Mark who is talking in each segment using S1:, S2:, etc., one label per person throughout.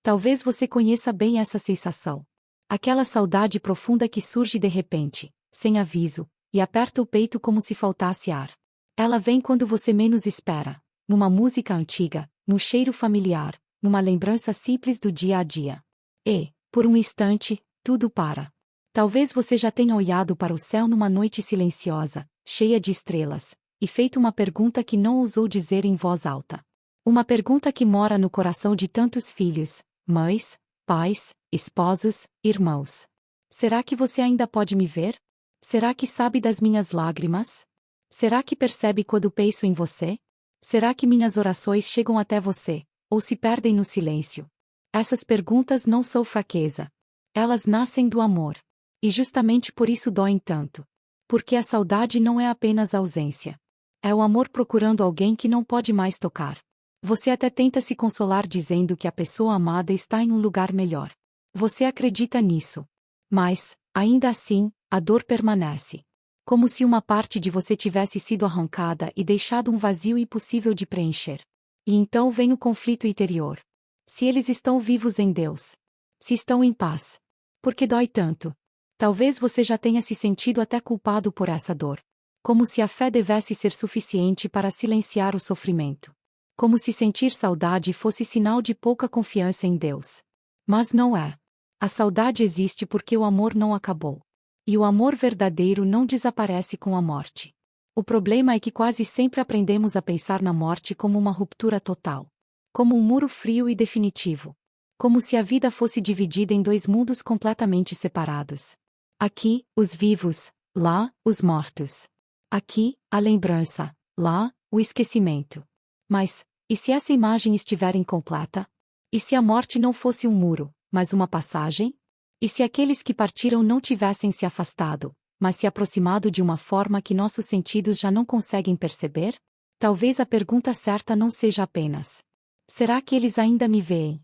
S1: Talvez você conheça bem essa sensação. Aquela saudade profunda que surge de repente, sem aviso, e aperta o peito como se faltasse ar. Ela vem quando você menos espera, numa música antiga, num cheiro familiar, numa lembrança simples do dia a dia. E, por um instante, tudo para. Talvez você já tenha olhado para o céu numa noite silenciosa, cheia de estrelas, e feito uma pergunta que não ousou dizer em voz alta. Uma pergunta que mora no coração de tantos filhos, mães, pais, esposos, irmãos. Será que você ainda pode me ver? Será que sabe das minhas lágrimas? Será que percebe quando penso em você? Será que minhas orações chegam até você, ou se perdem no silêncio? Essas perguntas não são fraqueza. Elas nascem do amor. E justamente por isso doem tanto. Porque a saudade não é apenas ausência. É o amor procurando alguém que não pode mais tocar. Você até tenta se consolar dizendo que a pessoa amada está em um lugar melhor. Você acredita nisso. Mas, ainda assim, a dor permanece. Como se uma parte de você tivesse sido arrancada e deixado um vazio impossível de preencher. E então vem o conflito interior. Se eles estão vivos em Deus. Se estão em paz. Por que dói tanto? Talvez você já tenha se sentido até culpado por essa dor. Como se a fé devesse ser suficiente para silenciar o sofrimento. Como se sentir saudade fosse sinal de pouca confiança em Deus. Mas não é. A saudade existe porque o amor não acabou. E o amor verdadeiro não desaparece com a morte. O problema é que quase sempre aprendemos a pensar na morte como uma ruptura total. Como um muro frio e definitivo. Como se a vida fosse dividida em dois mundos completamente separados. Aqui, os vivos, lá, os mortos. Aqui, a lembrança, lá, o esquecimento. Mas, e se essa imagem estiver incompleta? E se a morte não fosse um muro, mas uma passagem? E se aqueles que partiram não tivessem se afastado, mas se aproximado de uma forma que nossos sentidos já não conseguem perceber? Talvez a pergunta certa não seja apenas: será que eles ainda me veem?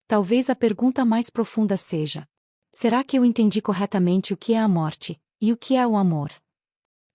S1: Talvez a pergunta mais profunda seja: será que eu entendi corretamente o que é a morte, e o que é o amor?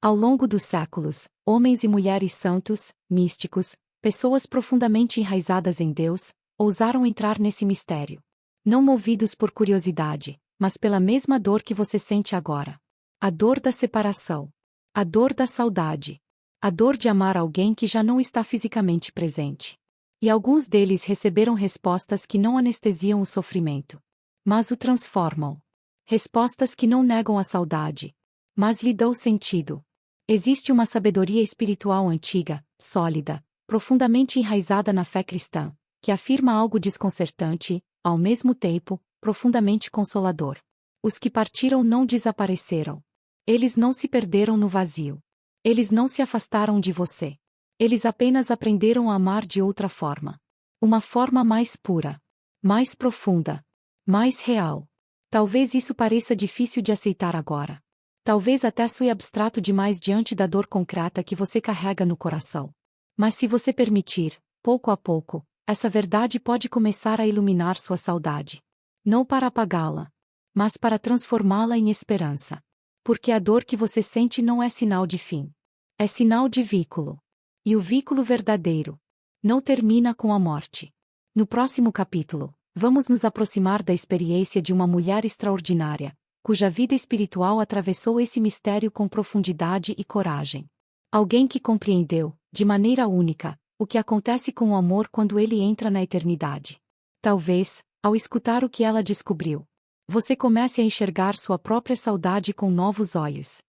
S1: Ao longo dos séculos, homens e mulheres santos, místicos, pessoas profundamente enraizadas em Deus, ousaram entrar nesse mistério. Não movidos por curiosidade, mas pela mesma dor que você sente agora. A dor da separação. A dor da saudade. A dor de amar alguém que já não está fisicamente presente. E alguns deles receberam respostas que não anestesiam o sofrimento, mas o transformam. Respostas que não negam a saudade, mas lhe dão sentido. Existe uma sabedoria espiritual antiga, sólida, profundamente enraizada na fé cristã, que afirma algo desconcertante, ao mesmo tempo, profundamente consolador. Os que partiram não desapareceram. Eles não se perderam no vazio. Eles não se afastaram de você. Eles apenas aprenderam a amar de outra forma. Uma forma mais pura, mais profunda, mais real. Talvez isso pareça difícil de aceitar agora. Talvez até soe abstrato demais diante da dor concreta que você carrega no coração. Mas se você permitir, pouco a pouco, essa verdade pode começar a iluminar sua saudade. Não para apagá-la, mas para transformá-la em esperança. Porque a dor que você sente não é sinal de fim. É sinal de vínculo. E o vínculo verdadeiro não termina com a morte. No próximo capítulo, vamos nos aproximar da experiência de uma mulher extraordinária, cuja vida espiritual atravessou esse mistério com profundidade e coragem. Alguém que compreendeu, de maneira única, o que acontece com o amor quando ele entra na eternidade. Talvez, ao escutar o que ela descobriu, você comece a enxergar sua própria saudade com novos olhos.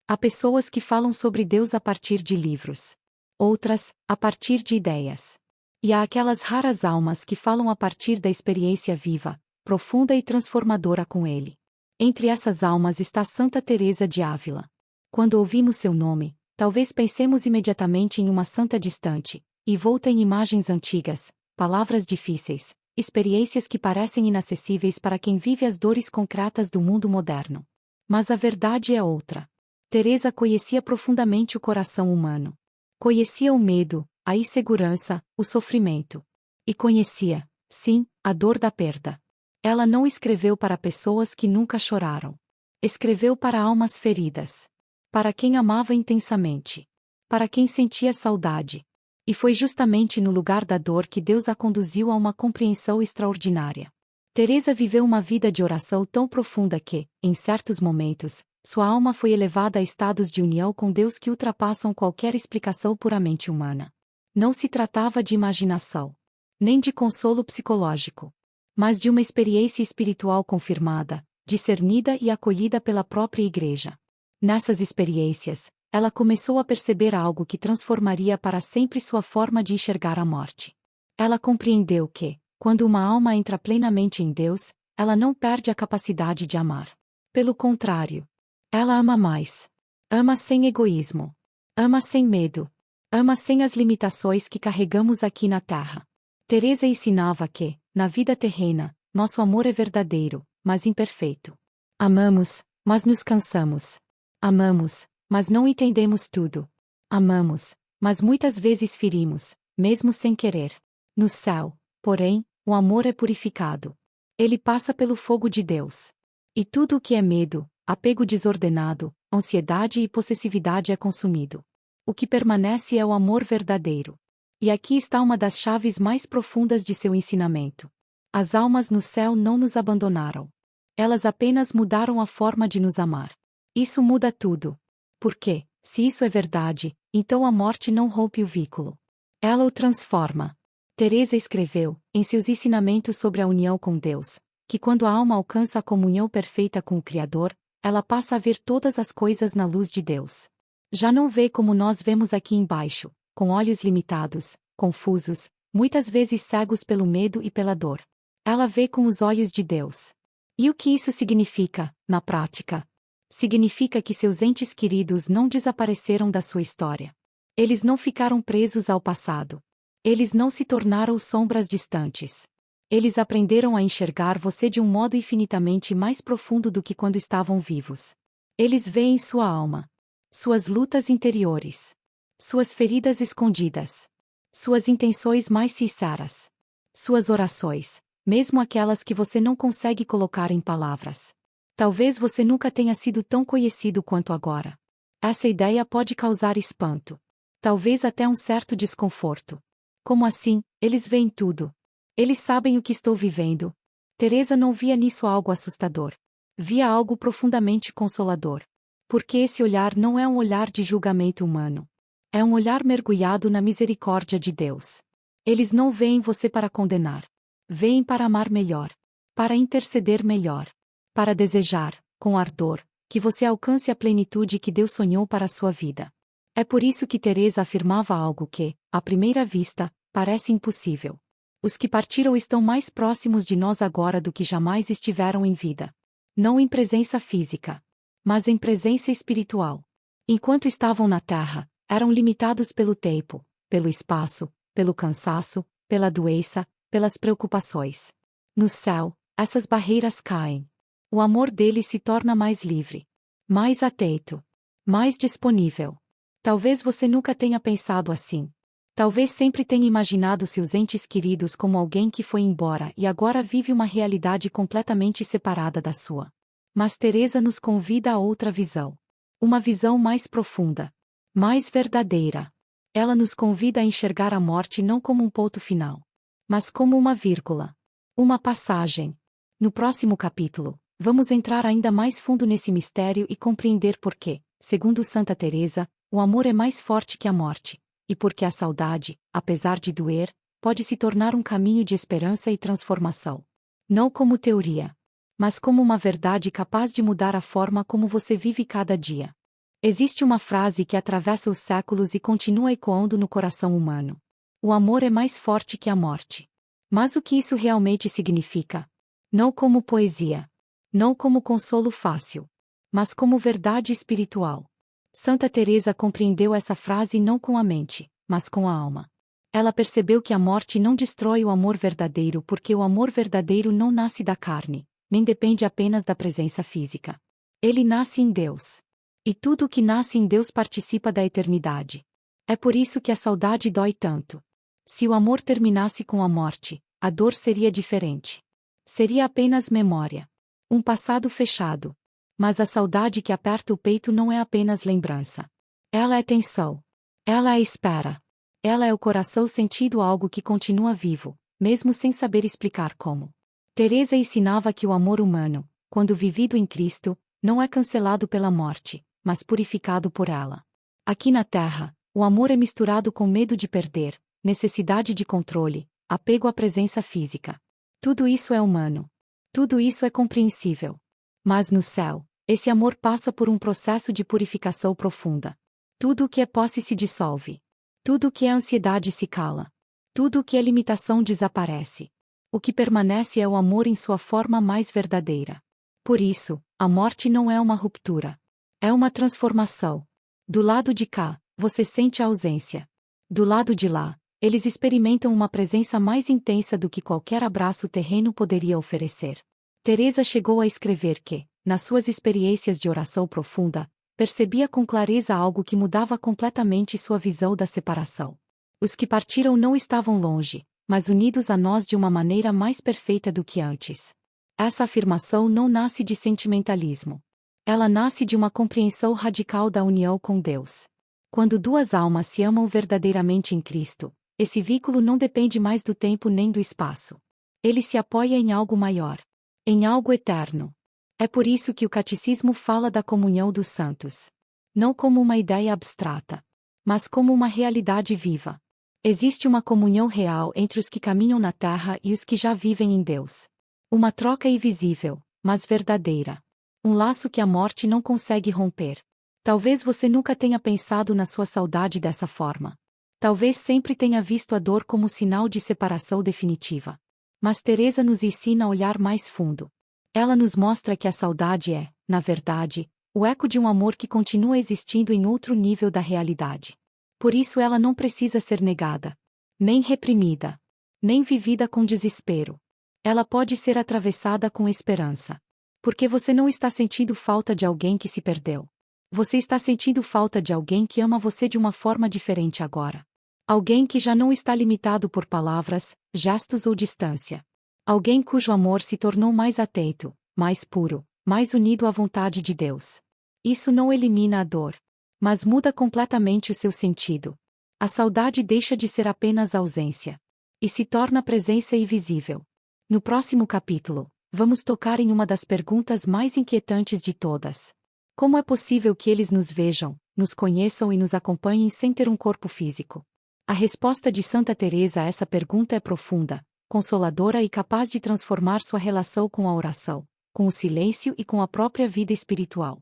S1: Há pessoas que falam sobre Deus a partir de livros. Outras, a partir de ideias. E há aquelas raras almas que falam a partir da experiência viva, profunda e transformadora com Ele. Entre essas almas está Santa Teresa de Ávila. Quando ouvimos seu nome, talvez pensemos imediatamente em uma santa distante, e volta em imagens antigas, palavras difíceis, experiências que parecem inacessíveis para quem vive as dores concretas do mundo moderno. Mas a verdade é outra. Teresa conhecia profundamente o coração humano. Conhecia o medo, a insegurança, o sofrimento. E conhecia, sim, a dor da perda. Ela não escreveu para pessoas que nunca choraram. Escreveu para almas feridas. Para quem amava intensamente. Para quem sentia saudade. E foi justamente no lugar da dor que Deus a conduziu a uma compreensão extraordinária. Teresa viveu uma vida de oração tão profunda que, em certos momentos, sua alma foi elevada a estados de união com Deus que ultrapassam qualquer explicação puramente humana. Não se tratava de imaginação, nem de consolo psicológico, mas de uma experiência espiritual confirmada, discernida e acolhida pela própria Igreja. Nessas experiências, ela começou a perceber algo que transformaria para sempre sua forma de enxergar a morte. Ela compreendeu que, quando uma alma entra plenamente em Deus, ela não perde a capacidade de amar. Pelo contrário, ela ama mais. Ama sem egoísmo. Ama sem medo. Ama sem as limitações que carregamos aqui na Terra. Teresa ensinava que, na vida terrena, nosso amor é verdadeiro, mas imperfeito. Amamos, mas nos cansamos. Amamos, mas não entendemos tudo. Amamos, mas muitas vezes ferimos, mesmo sem querer. No céu, porém, o amor é purificado. Ele passa pelo fogo de Deus. E tudo o que é medo, apego desordenado, ansiedade e possessividade é consumido. O que permanece é o amor verdadeiro. E aqui está uma das chaves mais profundas de seu ensinamento. As almas no céu não nos abandonaram. Elas apenas mudaram a forma de nos amar. Isso muda tudo. Porque, se isso é verdade, então a morte não rompe o vínculo. Ela o transforma. Teresa escreveu, em seus ensinamentos sobre a união com Deus, que quando a alma alcança a comunhão perfeita com o Criador, ela passa a ver todas as coisas na luz de Deus. Já não vê como nós vemos aqui embaixo, com olhos limitados, confusos, muitas vezes cegos pelo medo e pela dor. Ela vê com os olhos de Deus. E o que isso significa, na prática? Significa que seus entes queridos não desapareceram da sua história. Eles não ficaram presos ao passado. Eles não se tornaram sombras distantes. Eles aprenderam a enxergar você de um modo infinitamente mais profundo do que quando estavam vivos. Eles veem sua alma, suas lutas interiores, suas feridas escondidas, suas intenções mais sinceras, suas orações, mesmo aquelas que você não consegue colocar em palavras. Talvez você nunca tenha sido tão conhecido quanto agora. Essa ideia pode causar espanto. Talvez até um certo desconforto. Como assim? Eles veem tudo. Eles sabem o que estou vivendo. Teresa não via nisso algo assustador. Via algo profundamente consolador. Porque esse olhar não é um olhar de julgamento humano. É um olhar mergulhado na misericórdia de Deus. Eles não veem você para condenar. Veem para amar melhor. Para interceder melhor. Para desejar, com ardor, que você alcance a plenitude que Deus sonhou para a sua vida. É por isso que Teresa afirmava algo que, à primeira vista, parece impossível. Os que partiram estão mais próximos de nós agora do que jamais estiveram em vida. Não em presença física, mas em presença espiritual. Enquanto estavam na terra, eram limitados pelo tempo, pelo espaço, pelo cansaço, pela doença, pelas preocupações. No céu, essas barreiras caem. O amor deles se torna mais livre, mais atento, mais disponível. Talvez você nunca tenha pensado assim. Talvez sempre tenha imaginado seus entes queridos como alguém que foi embora e agora vive uma realidade completamente separada da sua. Mas Teresa nos convida a outra visão. Uma visão mais profunda, mais verdadeira. Ela nos convida a enxergar a morte não como um ponto final, mas como uma vírgula, uma passagem. No próximo capítulo, vamos entrar ainda mais fundo nesse mistério e compreender por que, segundo Santa Teresa, o amor é mais forte que a morte, e porque a saudade, apesar de doer, pode se tornar um caminho de esperança e transformação. Não como teoria, mas como uma verdade capaz de mudar a forma como você vive cada dia. Existe uma frase que atravessa os séculos e continua ecoando no coração humano. O amor é mais forte que a morte. Mas o que isso realmente significa? Não como poesia. Não como consolo fácil. Mas como verdade espiritual. Santa Teresa compreendeu essa frase não com a mente, mas com a alma. Ela percebeu que a morte não destrói o amor verdadeiro porque o amor verdadeiro não nasce da carne, nem depende apenas da presença física. Ele nasce em Deus. E tudo o que nasce em Deus participa da eternidade. É por isso que a saudade dói tanto. Se o amor terminasse com a morte, a dor seria diferente. Seria apenas memória. Um passado fechado. Mas a saudade que aperta o peito não é apenas lembrança. Ela é tensão. Ela é espera. Ela é o coração sentindo algo que continua vivo, mesmo sem saber explicar como. Teresa ensinava que o amor humano, quando vivido em Cristo, não é cancelado pela morte, mas purificado por ela. Aqui na Terra, o amor é misturado com medo de perder, necessidade de controle, apego à presença física. Tudo isso é humano. Tudo isso é compreensível. Mas no céu, esse amor passa por um processo de purificação profunda. Tudo o que é posse se dissolve. Tudo o que é ansiedade se cala. Tudo o que é limitação desaparece. O que permanece é o amor em sua forma mais verdadeira. Por isso, a morte não é uma ruptura. É uma transformação. Do lado de cá, você sente a ausência. Do lado de lá, eles experimentam uma presença mais intensa do que qualquer abraço terreno poderia oferecer. Teresa chegou a escrever que, nas suas experiências de oração profunda, percebia com clareza algo que mudava completamente sua visão da separação. Os que partiram não estavam longe, mas unidos a nós de uma maneira mais perfeita do que antes. Essa afirmação não nasce de sentimentalismo. Ela nasce de uma compreensão radical da união com Deus. Quando duas almas se amam verdadeiramente em Cristo, esse vínculo não depende mais do tempo nem do espaço. Ele se apoia em algo maior. Em algo eterno. É por isso que o catecismo fala da comunhão dos santos. Não como uma ideia abstrata, mas como uma realidade viva. Existe uma comunhão real entre os que caminham na terra e os que já vivem em Deus. Uma troca invisível, mas verdadeira. Um laço que a morte não consegue romper. Talvez você nunca tenha pensado na sua saudade dessa forma. Talvez sempre tenha visto a dor como sinal de separação definitiva. Mas Teresa nos ensina a olhar mais fundo. Ela nos mostra que a saudade é, na verdade, o eco de um amor que continua existindo em outro nível da realidade. Por isso ela não precisa ser negada, nem reprimida, nem vivida com desespero. Ela pode ser atravessada com esperança. Porque você não está sentindo falta de alguém que se perdeu. Você está sentindo falta de alguém que ama você de uma forma diferente agora. Alguém que já não está limitado por palavras, gestos ou distância. Alguém cujo amor se tornou mais atento, mais puro, mais unido à vontade de Deus. Isso não elimina a dor, mas muda completamente o seu sentido. A saudade deixa de ser apenas ausência e se torna presença invisível. No próximo capítulo, vamos tocar em uma das perguntas mais inquietantes de todas. Como é possível que eles nos vejam, nos conheçam e nos acompanhem sem ter um corpo físico? A resposta de Santa Teresa a essa pergunta é profunda, consoladora e capaz de transformar sua relação com a oração, com o silêncio e com a própria vida espiritual.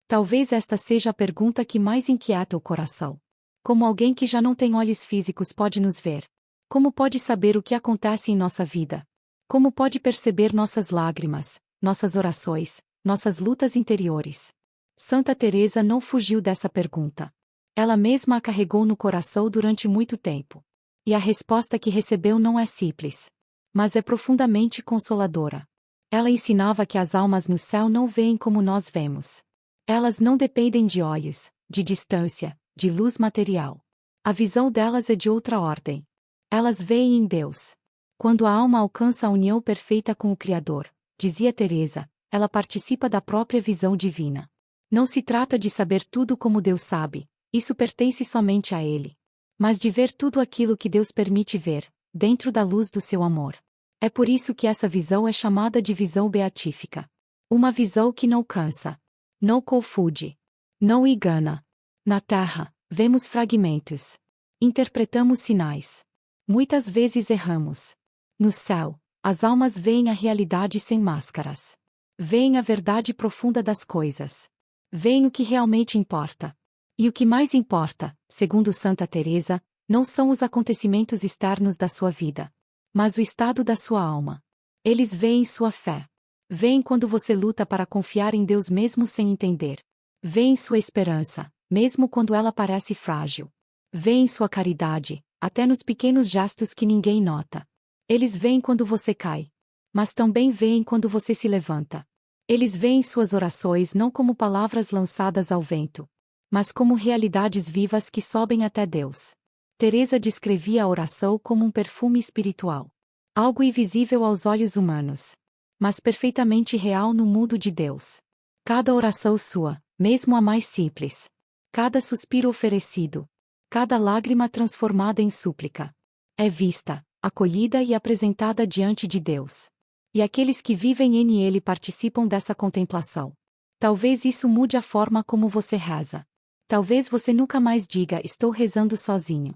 S1: Talvez esta seja a pergunta que mais inquieta o coração. Como alguém que já não tem olhos físicos pode nos ver? Como pode saber o que acontece em nossa vida? Como pode perceber nossas lágrimas, nossas orações, nossas lutas interiores? Santa Teresa não fugiu dessa pergunta. Ela mesma a carregou no coração durante muito tempo. E a resposta que recebeu não é simples, mas é profundamente consoladora. Ela ensinava que as almas no céu não veem como nós vemos. Elas não dependem de olhos, de distância, de luz material. A visão delas é de outra ordem. Elas veem em Deus. Quando a alma alcança a união perfeita com o Criador, dizia Teresa, ela participa da própria visão divina. Não se trata de saber tudo como Deus sabe, isso pertence somente a Ele. Mas de ver tudo aquilo que Deus permite ver, dentro da luz do seu amor. É por isso que essa visão é chamada de visão beatífica. Uma visão que não cansa, não confunde, não engana. Na terra, vemos fragmentos. Interpretamos sinais. Muitas vezes erramos. No céu, as almas veem a realidade sem máscaras. Veem a verdade profunda das coisas. Veem o que realmente importa. E o que mais importa, segundo Santa Teresa, não são os acontecimentos externos da sua vida, mas o estado da sua alma. Eles veem sua fé. Veem quando você luta para confiar em Deus mesmo sem entender. Veem sua esperança, mesmo quando ela parece frágil. Veem sua caridade, até nos pequenos gestos que ninguém nota. Eles veem quando você cai, mas também veem quando você se levanta. Eles veem suas orações não como palavras lançadas ao vento, mas como realidades vivas que sobem até Deus. Teresa descrevia a oração como um perfume espiritual. Algo invisível aos olhos humanos, mas perfeitamente real no mundo de Deus. Cada oração sua, mesmo a mais simples. Cada suspiro oferecido. cada lágrima transformada em súplica. É vista, acolhida e apresentada diante de Deus. E aqueles que vivem nele participam dessa contemplação. Talvez isso mude a forma como você reza. Talvez você nunca mais diga: estou rezando sozinho.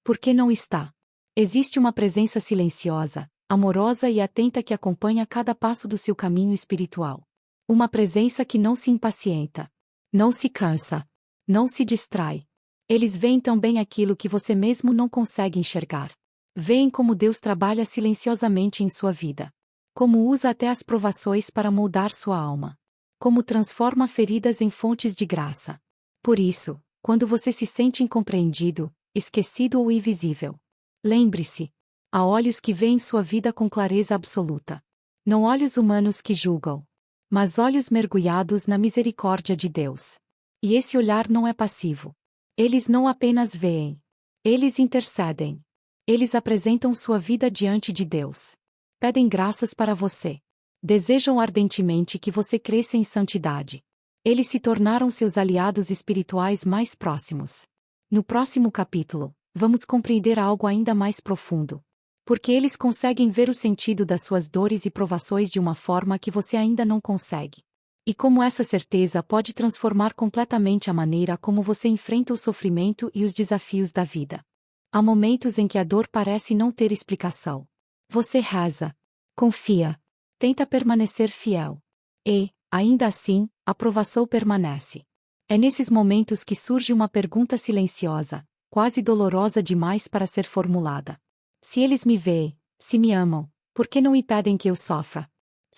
S1: Por que não está? Existe uma presença silenciosa, amorosa e atenta que acompanha cada passo do seu caminho espiritual. Uma presença que não se impacienta, não se cansa, não se distrai. Eles veem também aquilo que você mesmo não consegue enxergar. Veem como Deus trabalha silenciosamente em sua vida. Como usa até as provações para moldar sua alma. Como transforma feridas em fontes de graça. Por isso, quando você se sente incompreendido, esquecido ou invisível, lembre-se: há olhos que veem sua vida com clareza absoluta. Não olhos humanos que julgam, mas olhos mergulhados na misericórdia de Deus. E esse olhar não é passivo. Eles não apenas veem. Eles intercedem. Eles apresentam sua vida diante de Deus. Pedem graças para você. Desejam ardentemente que você cresça em santidade. Eles se tornaram seus aliados espirituais mais próximos. No próximo capítulo, vamos compreender algo ainda mais profundo. Porque eles conseguem ver o sentido das suas dores e provações de uma forma que você ainda não consegue. E como essa certeza pode transformar completamente a maneira como você enfrenta o sofrimento e os desafios da vida. Há momentos em que a dor parece não ter explicação. Você reza, confia, tenta permanecer fiel. E, ainda assim, a provação permanece. É nesses momentos que surge uma pergunta silenciosa, quase dolorosa demais para ser formulada. Se eles me veem, se me amam, por que não impedem que eu sofra?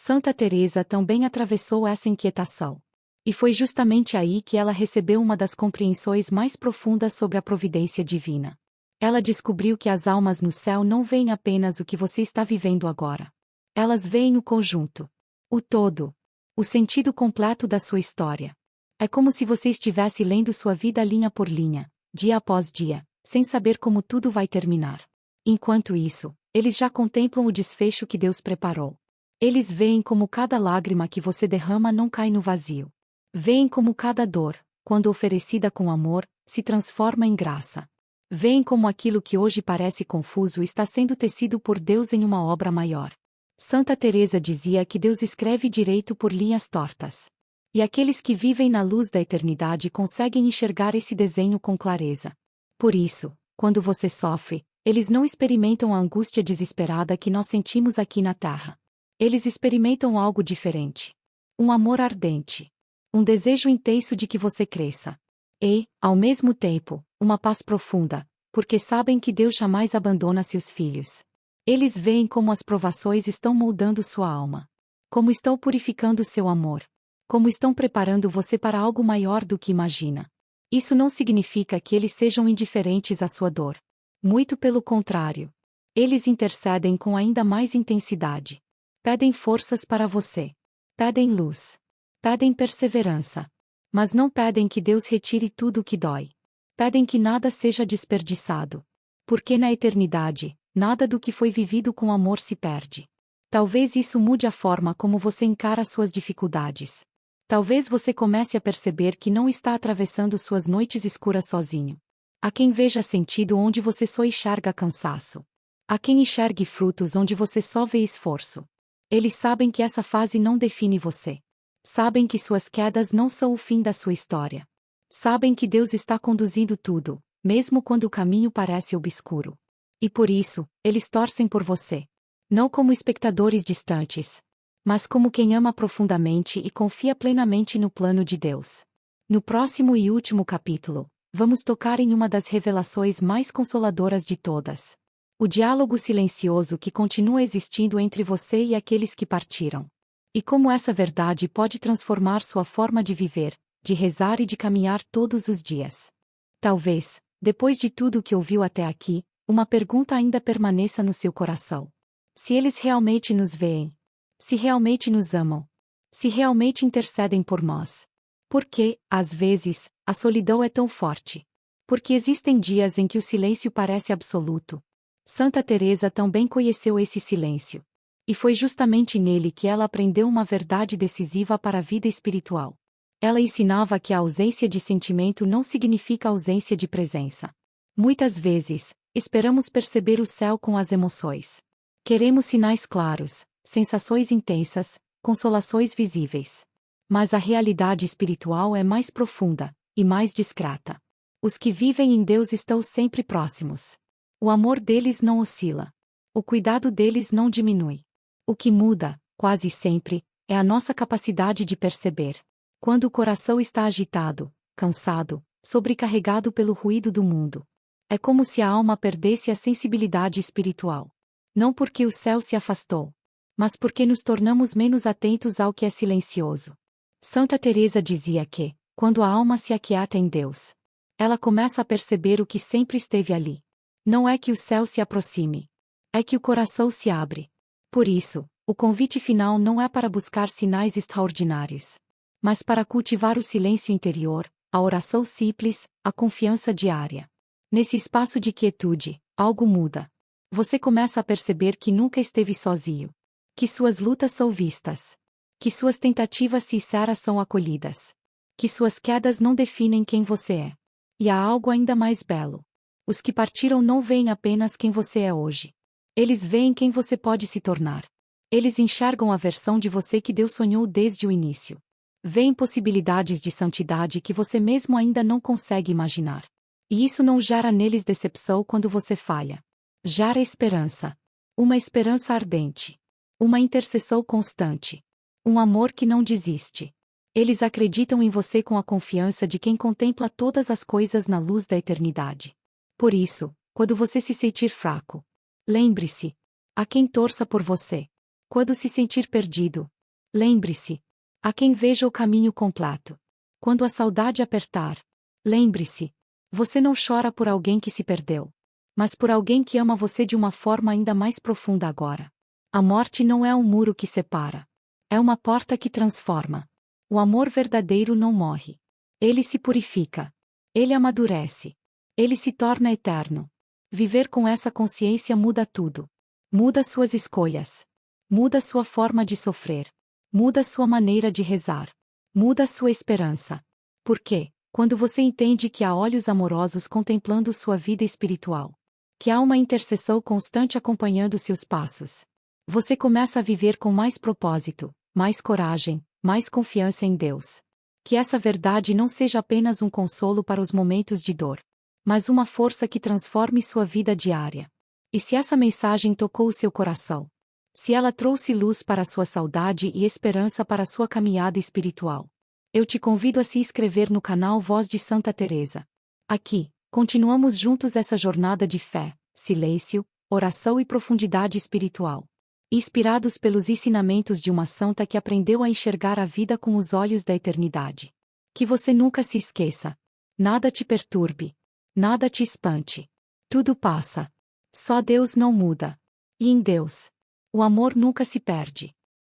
S1: Santa Teresa também atravessou essa inquietação. E foi justamente aí que ela recebeu uma das compreensões mais profundas sobre a providência divina. Ela descobriu que as almas no céu não veem apenas o que você está vivendo agora. Elas veem o conjunto, o todo, o sentido completo da sua história. É como se você estivesse lendo sua vida linha por linha, dia após dia, sem saber como tudo vai terminar. Enquanto isso, eles já contemplam o desfecho que Deus preparou. Eles veem como cada lágrima que você derrama não cai no vazio. Veem como cada dor, quando oferecida com amor, se transforma em graça. Veem como aquilo que hoje parece confuso está sendo tecido por Deus em uma obra maior. Santa Teresa dizia que Deus escreve direito por linhas tortas. E aqueles que vivem na luz da eternidade conseguem enxergar esse desenho com clareza. Por isso, quando você sofre, eles não experimentam a angústia desesperada que nós sentimos aqui na Terra. Eles experimentam algo diferente. Um amor ardente. Um desejo intenso de que você cresça. E, ao mesmo tempo, uma paz profunda, porque sabem que Deus jamais abandona seus filhos. Eles veem como as provações estão moldando sua alma. Como estão purificando seu amor. Como estão preparando você para algo maior do que imagina. Isso não significa que eles sejam indiferentes à sua dor. Muito pelo contrário. Eles intercedem com ainda mais intensidade. Pedem forças para você. Pedem luz. Pedem perseverança. Mas não pedem que Deus retire tudo o que dói. Pedem que nada seja desperdiçado. Porque na eternidade, nada do que foi vivido com amor se perde. Talvez isso mude a forma como você encara suas dificuldades. Talvez você comece a perceber que não está atravessando suas noites escuras sozinho. Há quem veja sentido onde você só enxerga cansaço. Há quem enxergue frutos onde você só vê esforço. Eles sabem que essa fase não define você. Sabem que suas quedas não são o fim da sua história. Sabem que Deus está conduzindo tudo, mesmo quando o caminho parece obscuro. E por isso, eles torcem por você. Não como espectadores distantes, mas como quem ama profundamente e confia plenamente no plano de Deus. No próximo e último capítulo, vamos tocar em uma das revelações mais consoladoras de todas. O diálogo silencioso que continua existindo entre você e aqueles que partiram. E como essa verdade pode transformar sua forma de viver, de rezar e de caminhar todos os dias. Talvez, depois de tudo o que ouviu até aqui, uma pergunta ainda permaneça no seu coração. Se eles realmente nos veem, se realmente nos amam, se realmente intercedem por nós. Por que, às vezes, a solidão é tão forte? Porque existem dias em que o silêncio parece absoluto. Santa Teresa também conheceu esse silêncio. E foi justamente nele que ela aprendeu uma verdade decisiva para a vida espiritual. Ela ensinava que a ausência de sentimento não significa ausência de presença. Muitas vezes, esperamos perceber o céu com as emoções. Queremos sinais claros, sensações intensas, consolações visíveis. Mas a realidade espiritual é mais profunda e mais discreta. Os que vivem em Deus estão sempre próximos. O amor deles não oscila. O cuidado deles não diminui. O que muda, quase sempre, é a nossa capacidade de perceber. Quando o coração está agitado, cansado, sobrecarregado pelo ruído do mundo. É como se a alma perdesse a sensibilidade espiritual. Não porque o céu se afastou, mas porque nos tornamos menos atentos ao que é silencioso. Santa Teresa dizia que, quando a alma se aquieta em Deus, ela começa a perceber o que sempre esteve ali. Não é que o céu se aproxime, é que o coração se abre. Por isso, o convite final não é para buscar sinais extraordinários, mas para cultivar o silêncio interior, a oração simples, a confiança diária. Nesse espaço de quietude, algo muda. Você começa a perceber que nunca esteve sozinho, que suas lutas são vistas, que suas tentativas sinceras são acolhidas, que suas quedas não definem quem você é. E há algo ainda mais belo. Os que partiram não veem apenas quem você é hoje. Eles veem quem você pode se tornar. Eles enxergam a versão de você que Deus sonhou desde o início. Veem possibilidades de santidade que você mesmo ainda não consegue imaginar. E isso não gera neles decepção quando você falha. Gera esperança. Uma esperança ardente. Uma intercessão constante. Um amor que não desiste. Eles acreditam em você com a confiança de quem contempla todas as coisas na luz da eternidade. Por isso, quando você se sentir fraco, lembre-se, a quem torça por você. Quando se sentir perdido, lembre-se, a quem veja o caminho completo. Quando a saudade apertar, lembre-se, você não chora por alguém que se perdeu, mas por alguém que ama você de uma forma ainda mais profunda agora. A morte não é um muro que separa. É uma porta que transforma. O amor verdadeiro não morre. Ele se purifica. Ele amadurece. Ele se torna eterno. Viver com essa consciência muda tudo. Muda suas escolhas. Muda sua forma de sofrer. Muda sua maneira de rezar. Muda sua esperança. Porque, quando você entende que há olhos amorosos contemplando sua vida espiritual, que há uma intercessão constante acompanhando seus passos, você começa a viver com mais propósito, mais coragem, mais confiança em Deus. Que essa verdade não seja apenas um consolo para os momentos de dor, mas uma força que transforme sua vida diária. E se essa mensagem tocou o seu coração? Se ela trouxe luz para a sua saudade e esperança para a sua caminhada espiritual, eu te convido a se inscrever no canal Voz de Santa Teresa. Aqui, continuamos juntos essa jornada de fé, silêncio, oração e profundidade espiritual. Inspirados pelos ensinamentos de uma santa que aprendeu a enxergar a vida com os olhos da eternidade. Que você nunca se esqueça. Nada te perturbe. Nada te espante. Tudo passa. Só Deus não muda. E em Deus, o amor nunca se perde.